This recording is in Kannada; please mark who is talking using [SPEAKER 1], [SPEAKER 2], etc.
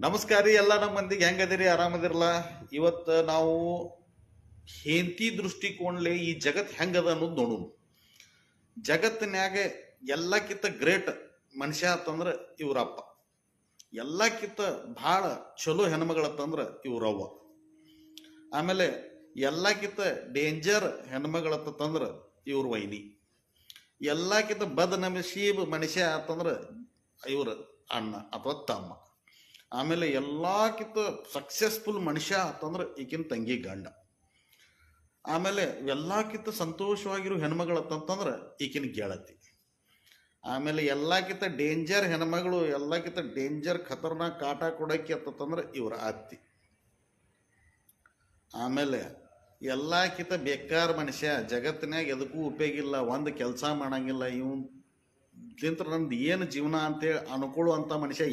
[SPEAKER 1] ನಮಸ್ಕಾರ ರೀ ಎಲ್ಲ ನಮ್ಮ ಮಂದಿಗೆ ಹೆಂಗದಿರಿ ಆರಾಮದಿರಲ್ಲ. ಇವತ್ತು ನಾವು ಹೆಂಡತಿ ದೃಷ್ಟಿಕೋಣ್ಲೆ ಈ ಜಗತ್ ಹೆಂಗದ ಅನ್ನೋದು ನೋಡೋಣ. ಜಗತ್ತಿನ್ಯಾಗ ಎಲ್ಲಕ್ಕಿಂತ ಗ್ರೇಟ್ ಮನುಷ್ಯ ಅಂತಂದ್ರೆ ಇವ್ರಪ್ಪ, ಎಲ್ಲಕ್ಕಿಂತ ಭಾಳ ಚಲೋ ಹೆಣ್ಮಗಳತ್ತಂದ್ರೆ ಇವ್ರವ್ವ. ಆಮೇಲೆ ಎಲ್ಲಕ್ಕಿಂತ ಡೇಂಜರ್ ಹೆಣ್ಮಗಳತ್ತಂದ್ರೆ ಇವ್ರ ವೈನಿ. ಎಲ್ಲಕ್ಕಿಂತ ಬದನಶೀಬ್ ಮನುಷ್ಯ ಅಂತಂದ್ರೆ ಇವ್ರ ಅಣ್ಣ ಅಥವಾ ತಮ್ಮ. ಆಮೇಲೆ ಎಲ್ಲಕ್ಕಿಂತ ಸಕ್ಸಸ್ಫುಲ್ ಮನುಷ್ಯ ಅಂತಂದ್ರೆ ಈಗಿನ ತಂಗಿ ಗಂಡ. ಆಮೇಲೆ ಎಲ್ಲಕ್ಕಿಂತ ಸಂತೋಷವಾಗಿರೋ ಹೆಣ್ಮಗಳತ್ತಂತಂದ್ರೆ ಈಗಿನ ಗೆಳತಿ. ಆಮೇಲೆ ಎಲ್ಲಕ್ಕಿಂತ ಡೇಂಜರ್ ಹೆಣ್ಮಗಳು, ಎಲ್ಲಕ್ಕಿಂತ ಡೇಂಜರ್ ಖತರ್ನಾಕ್ ಕಾಟ ಕೊಡಕ್ಕೆ ಅಂತಂದ್ರೆ ಇವ್ರ ಅತ್ತಿ. ಆಮೇಲೆ ಎಲ್ಲಕ್ಕಿಂತ ಬೇಕಾದ ಮನುಷ್ಯ ಜಗತ್ತಿನಾಗ ಎದಕ್ಕೂ ಉಪಯೋಗ ಇಲ್ಲ, ಒಂದು ಕೆಲಸ ಮಾಡಂಗಿಲ್ಲ, ಇವನ್ ನಂದು ಏನು ಜೀವನ ಅಂತೇಳಿ ಅನ್ಕೊಳ್ಳುವಂಥ ಮನುಷ್ಯ